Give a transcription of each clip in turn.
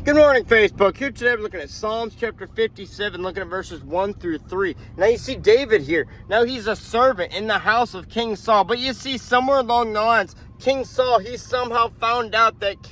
Good morning, Facebook. Here today we're looking at Psalms chapter 57, looking at verses 1 through 3. Now you see David here. Now he's a servant in the house of King Saul. But you see somewhere along the lines, King Saul, he somehow found out that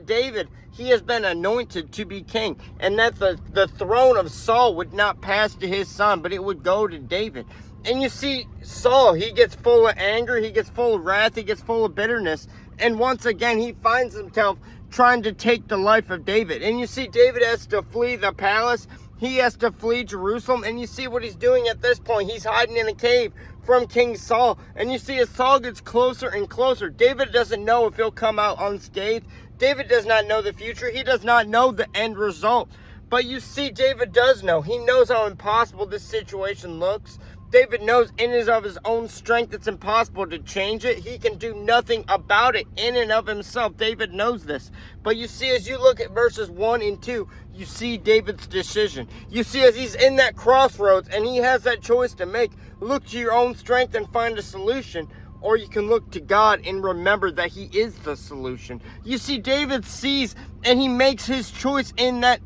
David, he has been anointed to be king. And that the throne of Saul would not pass to his son, but it would go to David. And you see Saul, he gets full of anger, he gets full of wrath, he gets full of bitterness. And once again, he finds himself trying to take the life of David. And you see David has to flee the palace. He has to flee Jerusalem. And you see what he's doing at this point. He's hiding in a cave from King Saul. And you see as Saul gets closer and closer, David doesn't know if he'll come out unscathed. David does not know the future. He does not know the end result. But you see David does know. He knows how impossible this situation looks. David knows in and of his own strength it's impossible to change it. He can do nothing about it in and of himself. David knows this. But you see, as you look at verses 1 and 2, you see David's decision. You see as he's in that crossroads and he has that choice to make. Look to your own strength and find a solution. Or you can look to God and remember that he is the solution. You see, David sees and he makes his choice in that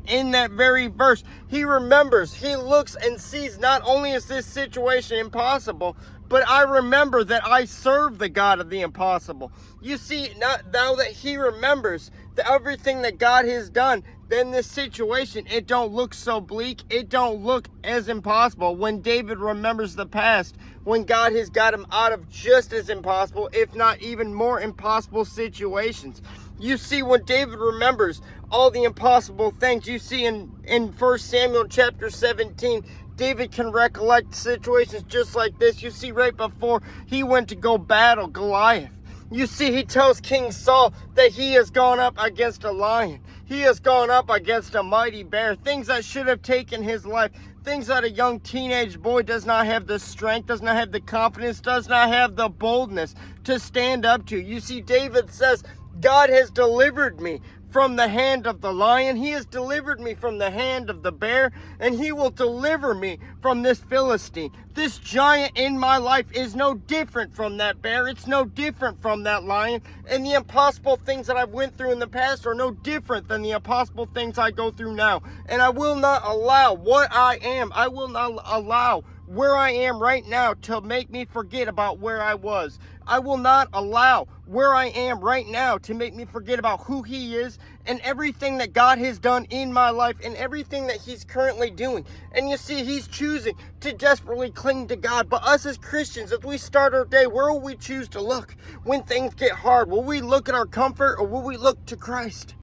very verse. He remembers, he looks and sees, not only is this situation impossible, but I remember that I serve the God of the impossible. You see, now that he remembers that everything that God has done, then this situation, it don't look so bleak. It don't look as impossible. When David remembers the past, when God has got him out of just as impossible, if not even more impossible situations. You see, when David remembers all the impossible things, you see in 1 Samuel chapter 17, David can recollect situations just like this. You see, right before he went to go battle Goliath, you see, he tells King Saul that he has gone up against a lion. He has gone up against a mighty bear. Things that should have taken his life. Things that a young teenage boy does not have the strength, does not have the confidence, does not have the boldness to stand up to. You see, David says, God has delivered me from the hand of the lion. He has delivered me from the hand of the bear, and he will deliver me from this Philistine. This giant in my life is no different from that bear. It's no different from that lion. And the impossible things that I've went through in the past are no different than the impossible things I go through now. And I will not allow what I am. I will not allow where I am right now to make me forget about where I was. I will not allow where I am right now to make me forget about who he is and everything that God has done in my life and everything that he's currently doing. And you see, he's choosing to desperately cling to God. But us as Christians, as we start our day, where will we choose to look when things get hard? Will we look at our comfort or will we look to Christ?